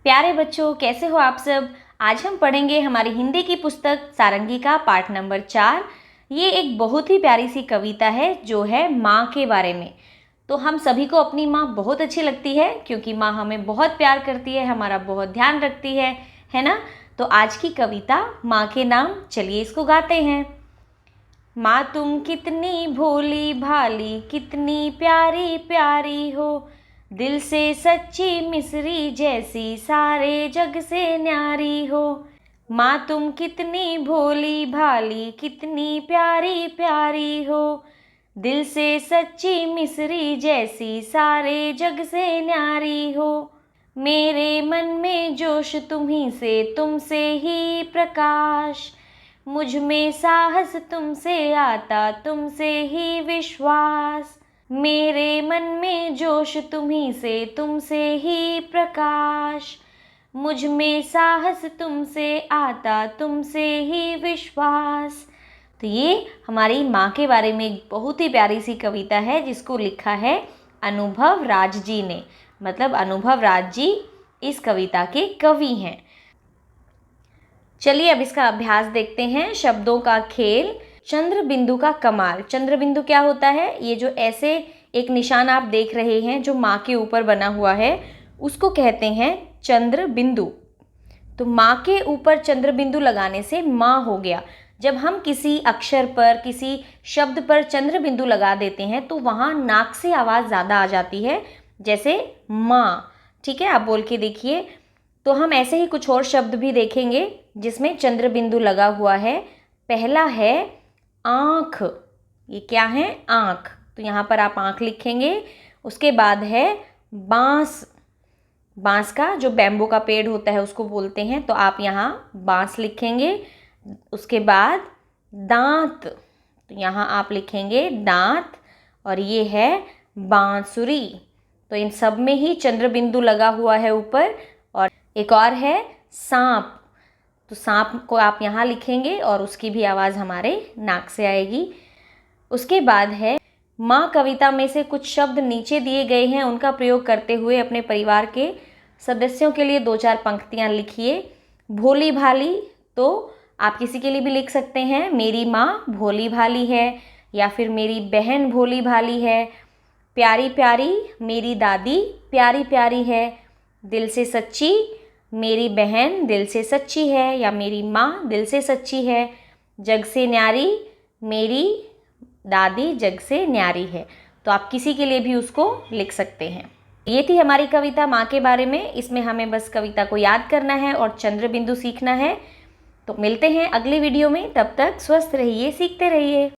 प्यारे बच्चों, कैसे हो आप सब। आज हम पढ़ेंगे हमारी हिंदी की पुस्तक सारंगी का पाठ नंबर 4। ये एक बहुत ही प्यारी सी कविता है जो है माँ के बारे में। तो हम सभी को अपनी माँ बहुत अच्छी लगती है क्योंकि माँ हमें बहुत प्यार करती है, हमारा बहुत ध्यान रखती है ना। तो आज की कविता माँ के नाम, चलिए इसको गाते हैं। माँ तुम कितनी भोली भाली, कितनी प्यारी प्यारी हो, दिल से सच्ची मिसरी जैसी, सारे जग से न्यारी हो। माँ तुम कितनी भोली भाली, कितनी प्यारी प्यारी हो, दिल से सच्ची मिसरी जैसी, सारे जग से न्यारी हो। मेरे मन में जोश तुम्ही से, तुमसे ही प्रकाश, मुझ में साहस तुमसे आता, तुमसे ही विश्वास। मेरे मन में जोश तुम्ही से, तुमसे ही प्रकाश, मुझ में साहस तुमसे आता, तुमसे ही विश्वास। तो ये हमारी माँ के बारे में एक बहुत ही प्यारी सी कविता है जिसको लिखा है अनुभव राज जी ने। मतलब अनुभव राज जी इस कविता के कवि हैं। चलिए अब इसका अभ्यास देखते हैं। शब्दों का खेल, चंद्र बिंदु का कमाल। चंद्र बिंदु क्या होता है? ये जो ऐसे एक निशान आप देख रहे हैं जो माँ के ऊपर बना हुआ है, उसको कहते हैं चंद्र बिंदु। तो माँ के ऊपर चंद्र बिंदु लगाने से माँ हो गया। जब हम किसी अक्षर पर, किसी शब्द पर चंद्र बिंदु लगा देते हैं तो वहाँ नाक से आवाज़ ज़्यादा आ जाती है, जैसे माँ। ठीक है, आप बोल के देखिए। तो हम ऐसे ही कुछ और शब्द भी देखेंगे जिसमें चंद्र बिंदु लगा हुआ है। पहला है आँख। ये क्या है? आँख। तो यहाँ पर आप आँख लिखेंगे। उसके बाद है बाँस। बाँस का जो बैम्बू का पेड़ होता है उसको बोलते हैं, तो आप यहाँ बाँस लिखेंगे। उसके बाद दांत, तो यहाँ आप लिखेंगे दांत। और ये है बांसुरी। तो इन सब में ही चंद्र बिंदु लगा हुआ है ऊपर। और एक और है सांप। तो सांप को आप यहाँ लिखेंगे और उसकी भी आवाज़ हमारे नाक से आएगी। उसके बाद है माँ। कविता में से कुछ शब्द नीचे दिए गए हैं, उनका प्रयोग करते हुए अपने परिवार के सदस्यों के लिए 2-4 पंक्तियाँ लिखिए। भोली भाली, तो आप किसी के लिए भी लिख सकते हैं, मेरी माँ भोली भाली है, या फिर मेरी बहन भोली भाली है। प्यारी प्यारी, मेरी दादी प्यारी प्यारी है। दिल से सच्ची, मेरी बहन दिल से सच्ची है, या मेरी माँ दिल से सच्ची है। जग से न्यारी, मेरी दादी जग से न्यारी है। तो आप किसी के लिए भी उसको लिख सकते हैं। ये थी हमारी कविता माँ के बारे में। इसमें हमें बस कविता को याद करना है और चंद्र बिंदु सीखना है। तो मिलते हैं अगली वीडियो में। तब तक स्वस्थ रहिए, सीखते रहिए।